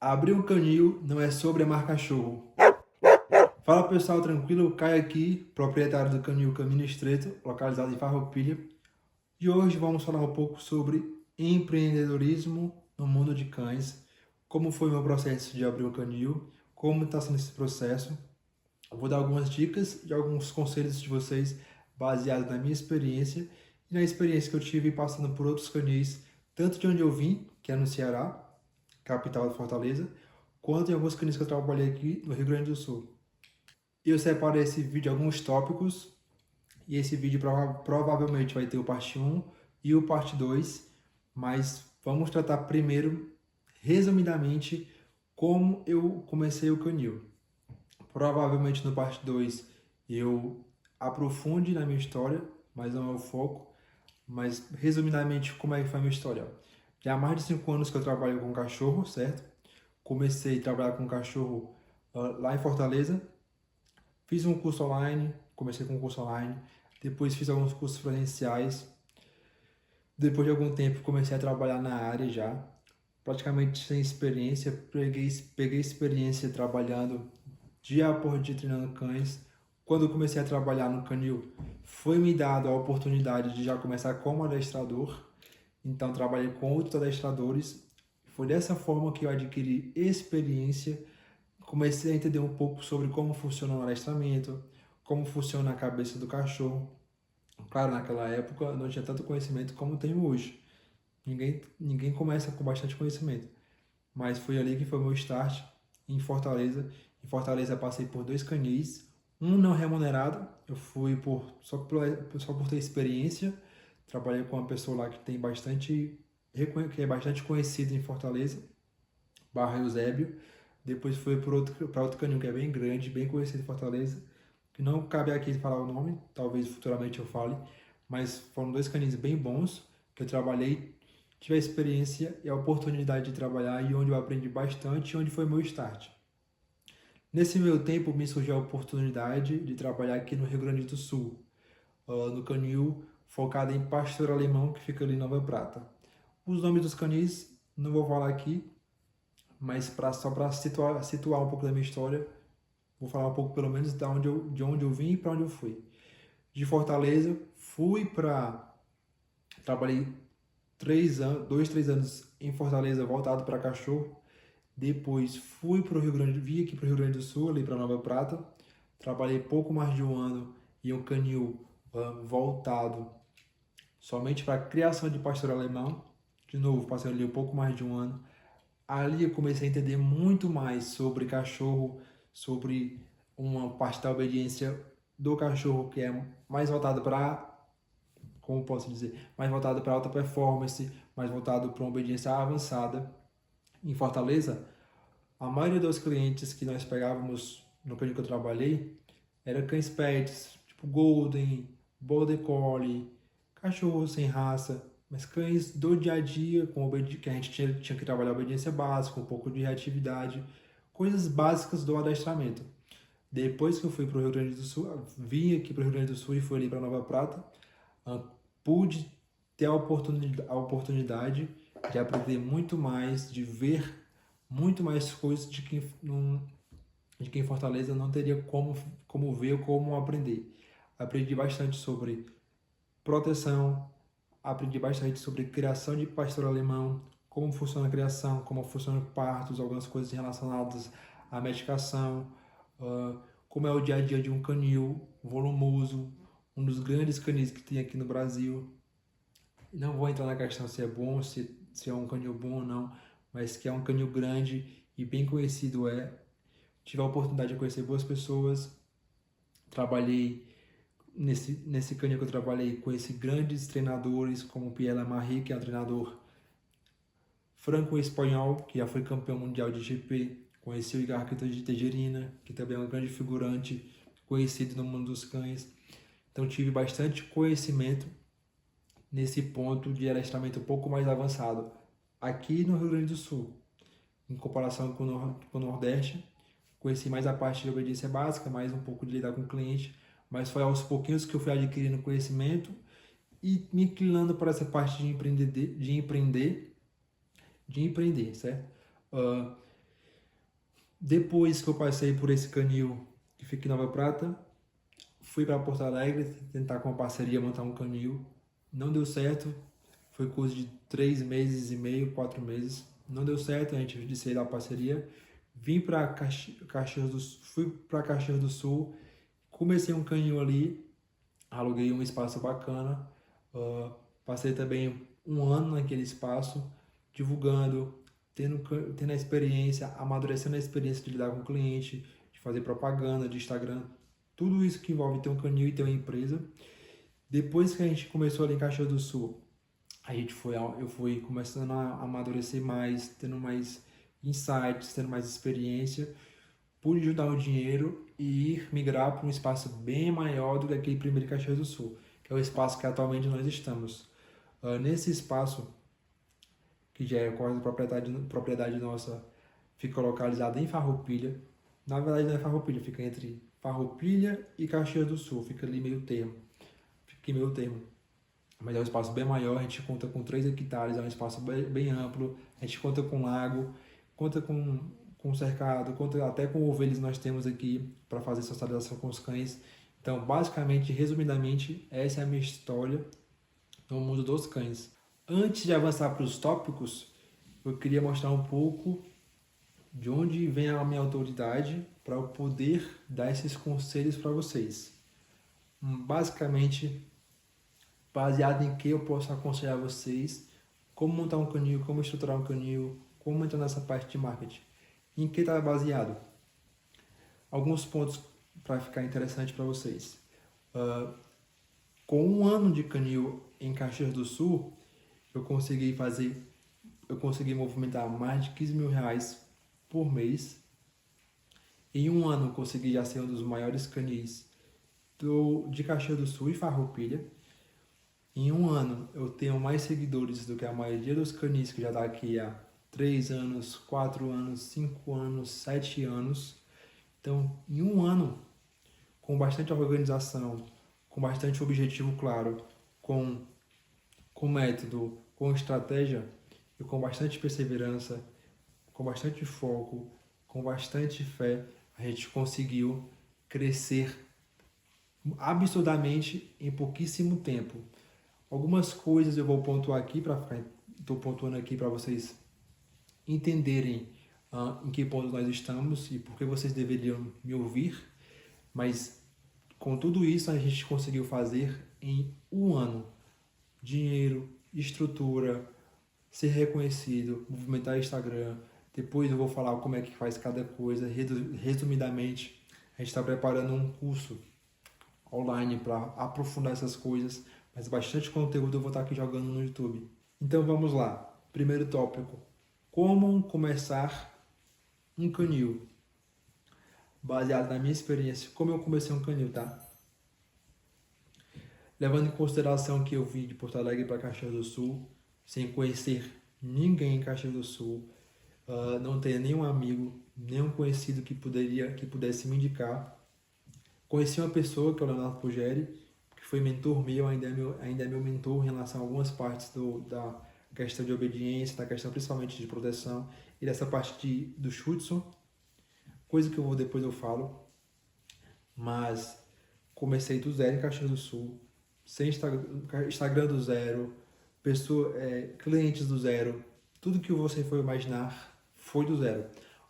Abrir um canil não é sobre amar cachorro. Fala pessoal, tranquilo? Caio aqui, proprietário do canil Caminho Estreito, localizado em Farroupilha. E hoje vamos falar um pouco sobre empreendedorismo no mundo de cães, como foi o meu processo de abrir o canil, como está sendo esse processo. Eu vou dar algumas dicas e alguns conselhos de vocês baseados na minha experiência e na experiência que eu tive passando por outros canis, tanto de onde eu vim, que é no Ceará, capital de Fortaleza, quanto em alguns canis que eu trabalhei aqui no Rio Grande do Sul. Eu separei esse vídeo de alguns tópicos e esse vídeo provavelmente vai ter o parte 1 e o parte 2, mas vamos tratar primeiro, resumidamente, como eu comecei o canil. Provavelmente no parte 2 eu aprofunde na minha história, mas não é o foco. Mas resumidamente, como é que foi a minha história? Já há mais de 5 anos que eu trabalho com cachorro, certo? Comecei a trabalhar com cachorro lá em Fortaleza. Fiz um curso online, comecei com um curso online. Depois fiz alguns cursos presenciais. Depois de algum tempo comecei a trabalhar na área já. Praticamente sem experiência, peguei experiência trabalhando dia após dia treinando cães. Quando eu comecei a trabalhar no canil, foi me dado a oportunidade de já começar como adestrador. Então trabalhei com outros adestradores. Foi dessa forma que eu adquiri experiência. Comecei a entender um pouco sobre como funciona o adestramento, como funciona a cabeça do cachorro. Claro, naquela época eu não tinha tanto conhecimento como tenho hoje. Ninguém começa com bastante conhecimento. Mas foi ali que foi o meu start em Fortaleza. Em Fortaleza passei por 2 canis, um não remunerado. Eu fui só por ter experiência. Trabalhei com uma pessoa lá que que é bastante conhecido em Fortaleza, Barra Eusébio. Depois fui para outro canil que é bem grande, bem conhecido em Fortaleza, que não cabe aqui falar o nome, talvez futuramente eu fale, mas foram 2 canis bem bons que eu trabalhei, tive a experiência e a oportunidade de trabalhar e onde eu aprendi bastante e onde foi meu start. Nesse meu tempo me surgiu a oportunidade de trabalhar aqui no Rio Grande do Sul, no canil focado em pastor alemão que fica ali em Nova Prata. Os nomes dos canis não vou falar aqui, mas só para situar um pouco da minha história, vou falar um pouco pelo menos de onde eu vim e para onde eu fui. De Fortaleza, fui para... Trabalhei 3 anos em Fortaleza voltado para cachorro. Depois fui para o Rio Grande, vim aqui para o Rio Grande do Sul, ali para Nova Prata. Trabalhei pouco mais de um ano em um canil voltado somente para a criação de pastor alemão. De novo, passei ali um pouco mais de um ano. Ali eu comecei a entender muito mais sobre cachorro, sobre uma parte da obediência do cachorro que é mais voltado para, como posso dizer, mais voltado para alta performance, mais voltado para uma obediência avançada. Em Fortaleza, a maioria dos clientes que nós pegávamos no período que eu trabalhei era cães pets, tipo Golden, Border Collie, cachorros sem raça, mas cães do dia a dia, que a gente tinha que trabalhar obediência básica, um pouco de reatividade, coisas básicas do adestramento. Depois que eu fui para o Rio Grande do Sul, vim aqui para o Rio Grande do Sul e fui ali para Nova Prata, pude ter a oportunidade de aprender muito mais, de ver muito mais coisas de que em Fortaleza não teria como ver ou como aprender. Aprendi bastante sobre proteção, aprendi bastante sobre criação de pastor alemão, como funciona a criação, como funciona o partos, algumas coisas relacionadas à medicação, como é o dia a dia de um canil volumoso, um dos grandes canis que tem aqui no Brasil. Não vou entrar na questão se é bom, se é um canil bom ou não, mas que é um canil grande e bem conhecido é. Tive a oportunidade de conhecer boas pessoas, trabalhei nesse canil que eu trabalhei, conheci grandes treinadores como Pierre Lamarri, que é um treinador franco-espanhol, que já foi campeão mundial de GP, conheci o Igarquito de Tejerina, que também é um grande figurante, conhecido no mundo dos cães. Então tive bastante conhecimento nesse ponto de adestramento um pouco mais avançado aqui no Rio Grande do Sul, em comparação com o Nordeste. Conheci mais a parte de obediência básica, mais um pouco de lidar com o cliente, mas foi aos pouquinhos que eu fui adquirindo conhecimento e me inclinando para essa parte de empreender, certo? Depois que eu passei por esse canil que fica em Nova Prata, fui para Porto Alegre tentar com uma parceria montar um canil. Não deu certo, foi coisa de 3 meses e meio, 4 meses. Não deu certo, a gente disse da parceria. Vim para Caxias do Sul, fui para Caxias do Sul, comecei um canil ali, aluguei um espaço bacana, passei também um ano naquele espaço, divulgando, tendo a experiência, amadurecendo a experiência de lidar com o cliente, de fazer propaganda, de Instagram, tudo isso que envolve ter um canil e ter uma empresa. Depois que a gente começou ali em Caxias do Sul, eu fui começando a amadurecer mais, tendo mais insights, tendo mais experiência, pude juntar o dinheiro e ir migrar para um espaço bem maior do que aquele primeiro Caxias do Sul, que é o espaço que atualmente nós estamos. Nesse espaço, que já é quase propriedade nossa, fica localizado em Farroupilha. Na verdade não é Farroupilha, fica entre Farroupilha e Caxias do Sul, fica ali meio termo. Fica em meio termo. Mas é um espaço bem maior, a gente conta com 3 hectares, é um espaço bem amplo, a gente conta com lago, conta com cercado, conta até com ovelhas nós temos aqui para fazer socialização com os cães. Então, basicamente, resumidamente, essa é a minha história no mundo dos cães. Antes de avançar para os tópicos, eu queria mostrar um pouco de onde vem a minha autoridade para eu poder dar esses conselhos para vocês. Basicamente, baseado em que eu posso aconselhar vocês como montar um canil, como estruturar um canil, como entrar nessa parte de marketing. Em que está baseado? Alguns pontos para ficar interessante para vocês. Com um ano de canil em Caxias do Sul, eu consegui movimentar mais de 15 mil reais por mês. Em um ano, eu consegui já ser um dos maiores canis de Caxias do Sul e Farroupilha. Em um ano, eu tenho mais seguidores do que a maioria dos canis que já está aqui há 3 anos, 4 anos, 5 anos, 7 anos. Então, em um ano, com bastante organização, com bastante objetivo claro, com método, com estratégia e com bastante perseverança, com bastante foco, com bastante fé, a gente conseguiu crescer absurdamente em pouquíssimo tempo. Algumas coisas eu vou pontuar aqui estou pontuando aqui para vocês entenderem em que ponto nós estamos e por que vocês deveriam me ouvir, mas com tudo isso a gente conseguiu fazer em um ano. Dinheiro, estrutura, ser reconhecido, movimentar Instagram. Depois eu vou falar como é que faz cada coisa. Resumidamente, a gente está preparando um curso online para aprofundar essas coisas, mas bastante conteúdo eu vou estar aqui jogando no YouTube. Então vamos lá. Primeiro tópico: como começar um canil? Baseado na minha experiência, como eu comecei um canil, tá? Levando em consideração que eu vim de Porto Alegre para Caxias do Sul, sem conhecer ninguém em Caxias do Sul, não tenho nenhum amigo, nenhum conhecido que pudesse me indicar. Conheci uma pessoa, que é o Leonardo Pugeri, que foi mentor meu, ainda é meu mentor em relação a algumas partes da questão de obediência, da questão principalmente de proteção e dessa parte do Schutzhund, coisa que depois eu falo. Mas comecei do zero em Caxias do Sul, sem Instagram do zero, clientes do zero, tudo que você for imaginar foi do zero.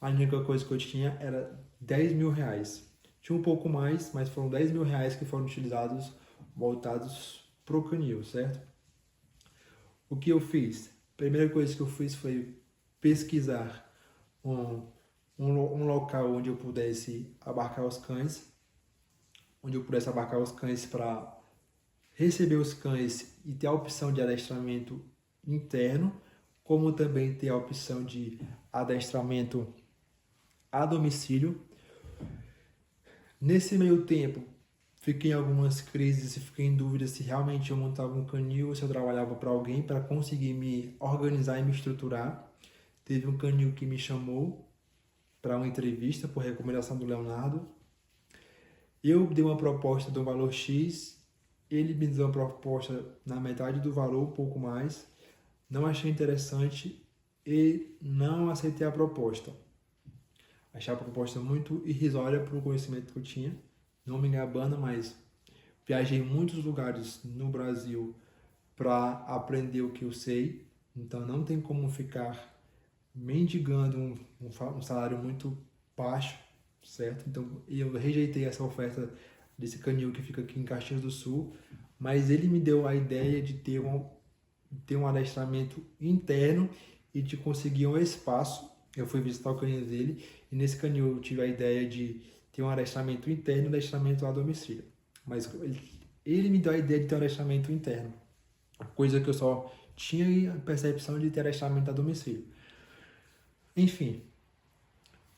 A única coisa que eu tinha era 10 mil reais. Tinha um pouco mais, mas foram 10 mil reais que foram utilizados, voltados pro canil, certo? O que eu fiz? A primeira coisa que eu fiz foi pesquisar um local onde eu pudesse abarcar os cães, para receber os cães e ter a opção de adestramento interno, como também ter a opção de adestramento a domicílio. Nesse meio tempo, fiquei em algumas crises e fiquei em dúvida se realmente eu montava um canil ou se eu trabalhava para alguém para conseguir me organizar e me estruturar. Teve um canil que me chamou para uma entrevista por recomendação do Leonardo. Eu dei uma proposta de um valor X, ele me deu uma proposta na metade do valor, um pouco mais. Não achei interessante e não aceitei a proposta. Achava a proposta muito irrisória para o conhecimento que eu tinha. Não me gabando, mas viajei em muitos lugares no Brasil para aprender o que eu sei. Então não tem como ficar mendigando um salário muito baixo, certo? Então eu rejeitei essa oferta desse canil que fica aqui em Caxias do Sul, mas ele me deu a ideia de ter um adestramento interno e de conseguir um espaço. Eu fui visitar o canil dele e nesse canil eu tive a ideia de ter um adestramento interno e um adestramento a domicílio. Mas ele me deu a ideia de ter um adestramento interno, coisa que eu só tinha a percepção de ter adestramento a domicílio. Enfim,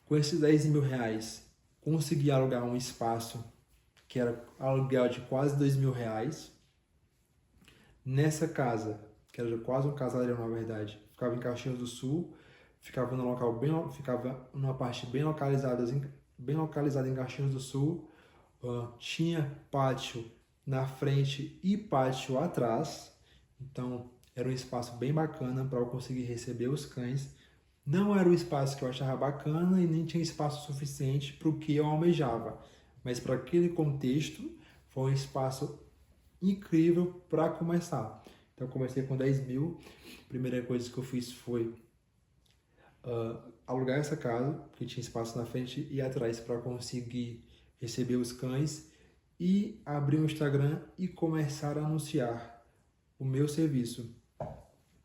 com esses 10 mil reais, consegui alugar um espaço que era aluguel de quase 2 mil reais. Nessa casa, que era quase um casalhão na verdade, ficava em Caxias do Sul, ficava num local ficava numa parte bem localizada em Caxias do Sul. Tinha pátio na frente e pátio atrás, então era um espaço bem bacana para eu conseguir receber os cães. Não era o espaço que eu achava bacana e nem tinha espaço suficiente para o que eu almejava, mas para aquele contexto foi um espaço incrível para começar. Então eu comecei com 10 mil. A primeira coisa que eu fiz foi alugar essa casa, que tinha espaço na frente e atrás para conseguir receber os cães, e abrir um Instagram e começar a anunciar o meu serviço.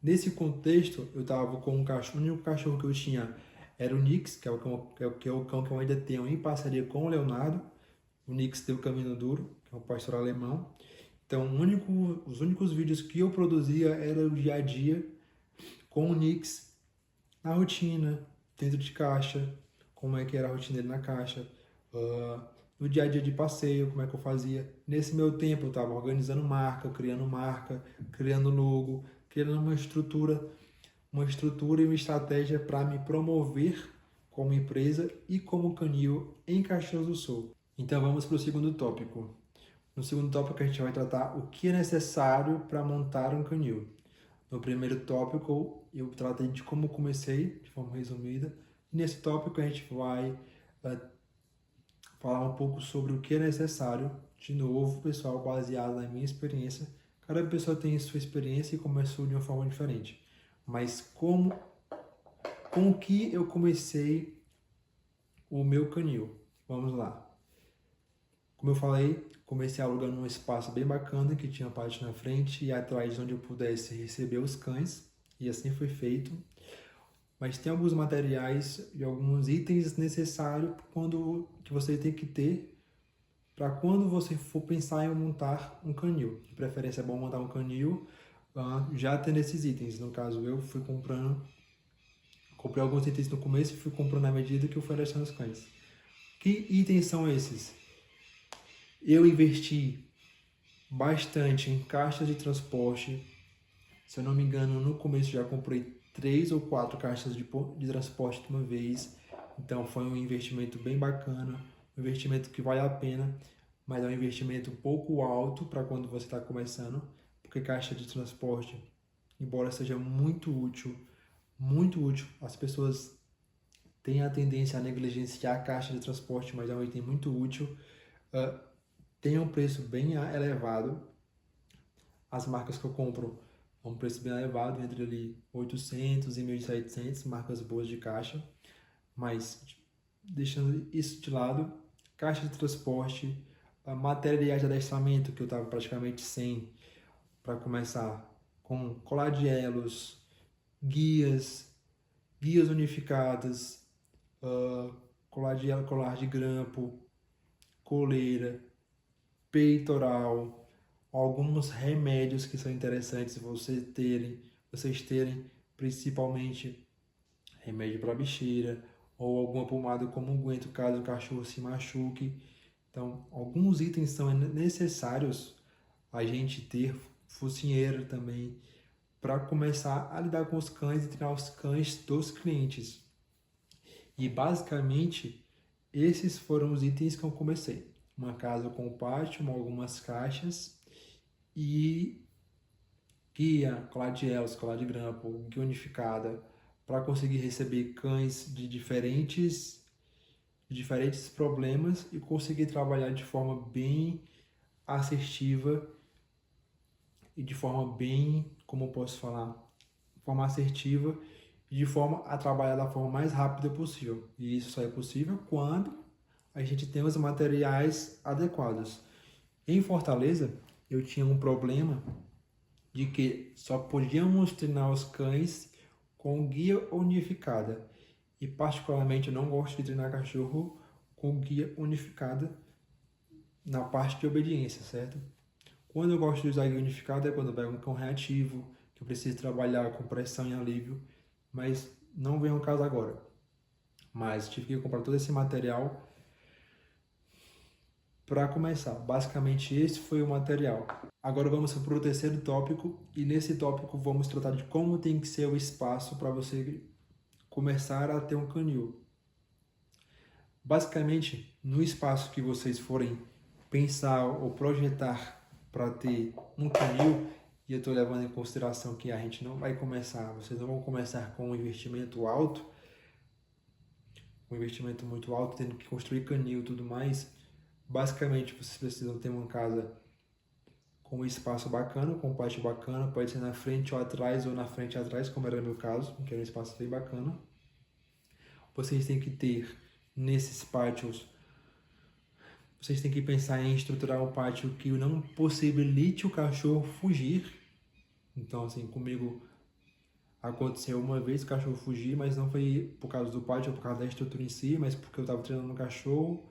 Nesse contexto, eu estava com um cachorro, o único cachorro que eu tinha era o Nix, que é o cão que eu ainda tenho em parceria com o Leonardo. O Nix deu Caminho Duro, que é um pastor alemão. Então, os únicos vídeos que eu produzia era o dia a dia com o Nix na rotina, dentro de caixa, como é que era a rotina dele na caixa, no dia a dia de passeio, como é que eu fazia. Nesse meu tempo, eu estava organizando marca, criando logo, criando uma estrutura e uma estratégia para me promover como empresa e como canil em Caxias do Sul. Então vamos para o segundo tópico. No segundo tópico a gente vai tratar o que é necessário para montar um canil. No primeiro tópico eu tratei de como comecei, de forma resumida. E nesse tópico a gente vai falar um pouco sobre o que é necessário. De novo, pessoal, baseado na minha experiência. Cada pessoa tem sua experiência e começou de uma forma diferente. Mas com o que eu comecei o meu canil? Vamos lá. Como eu falei, comecei alugando um espaço bem bacana que tinha parte na frente e atrás onde eu pudesse receber os cães, e assim foi feito. Mas tem alguns materiais e alguns itens necessários que você tem que ter para quando você for pensar em montar um canil. De preferência é bom montar um canil já tendo esses itens. No caso, eu comprei alguns itens no começo e fui comprando à medida que eu fui deixando os cães. Que itens são esses? Eu investi bastante em caixas de transporte. Se eu não me engano, no começo já comprei 3 ou 4 caixas de transporte de uma vez. Então foi um investimento bem bacana, um investimento que vale a pena, mas é um investimento um pouco alto para quando você está começando, porque caixa de transporte, embora seja muito útil, as pessoas têm a tendência a negligenciar a caixa de transporte, mas é um item muito útil. Tem um preço bem elevado. As marcas que eu compro a um preço bem elevado, entre ali 800 e 1.700, marcas boas de caixa. Mas, deixando isso de lado, caixa de transporte, materiais de adestramento, que eu estava praticamente sem para começar, com colar de elos, guias unificadas, colar de grampo, coleira, peitoral, alguns remédios que são interessantes vocês terem, principalmente remédio para bicheira ou alguma pomada como unguento caso o cachorro se machuque. Então, alguns itens são necessários a gente ter, focinheiro também, para começar a lidar com os cães e treinar os cães dos clientes. E basicamente, esses foram os itens que eu comecei. Uma casa com pátio, algumas caixas e guia, colar de elos, colar de grampo, guia unificada, para conseguir receber cães de diferentes de diferentes problemas e conseguir trabalhar de forma bem assertiva e de forma bem, como eu posso falar, de forma assertiva e de forma a trabalhar da forma mais rápida possível. E isso só é possível quando a gente tem os materiais adequados. Em Fortaleza, eu tinha um problema de que só podíamos treinar os cães com guia unificada. E particularmente eu não gosto de treinar cachorro com guia unificada na parte de obediência, certo? Quando eu gosto de usar guia unificada é quando eu pego um cão reativo, que eu preciso trabalhar com pressão e alívio, mas não vem ao caso agora. Mas tive que comprar todo esse material para começar. Basicamente esse foi o material. Agora vamos para o terceiro tópico e nesse tópico vamos tratar de como tem que ser o espaço para você começar a ter um canil. Basicamente, no espaço que vocês forem pensar ou projetar para ter um canil, e eu estou levando em consideração que a gente não vai começar, vocês não vão começar com um investimento alto, um investimento muito alto, tendo que construir canil e tudo mais. Basicamente, vocês precisam ter uma casa com um espaço bacana, com um pátio bacana, pode ser na frente ou atrás, ou na frente e atrás, como era o meu caso, que era um espaço bem bacana. Vocês têm que ter nesses pátios, vocês têm que pensar em estruturar um pátio que não possibilite o cachorro fugir. Então, assim, comigo aconteceu uma vez o cachorro fugir, mas não foi por causa do pátio ou por causa da estrutura em si, mas porque eu estava treinando o cachorro.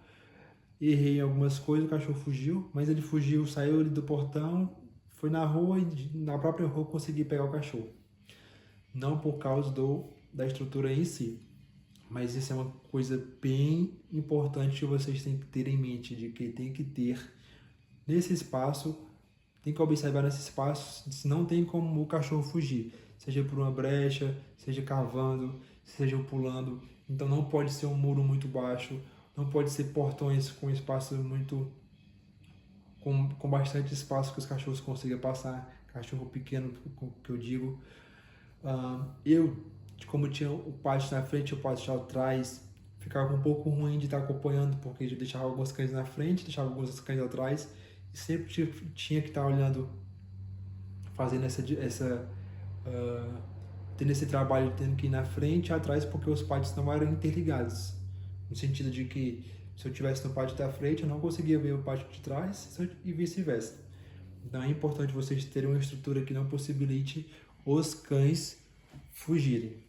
Errei em algumas coisas, o cachorro fugiu, mas ele fugiu, saiu do portão, foi na rua e na própria rua consegui pegar o cachorro. Não por causa da estrutura em si, mas isso é uma coisa bem importante que vocês têm que ter em mente, de que tem que ter nesse espaço, tem que observar nesse espaço, se não tem como o cachorro fugir, seja por uma brecha, seja cavando, seja pulando. Então não pode ser um muro muito baixo, não pode ser portões com espaço muito com bastante espaço que os cachorros consigam passar, cachorro pequeno que eu digo. Como tinha o pátio na frente e o pátio atrás, ficava um pouco ruim de estar acompanhando, porque eu deixava alguns cães na frente, deixava alguns cães atrás, e sempre tinha que estar olhando, fazendo tendo esse trabalho, tendo que ir na frente e atrás, porque os pátios não eram interligados. No sentido de que se eu estivesse no pátio da frente, eu não conseguia ver o pátio de trás e vice-versa. Então é importante vocês terem uma estrutura que não possibilite os cães fugirem.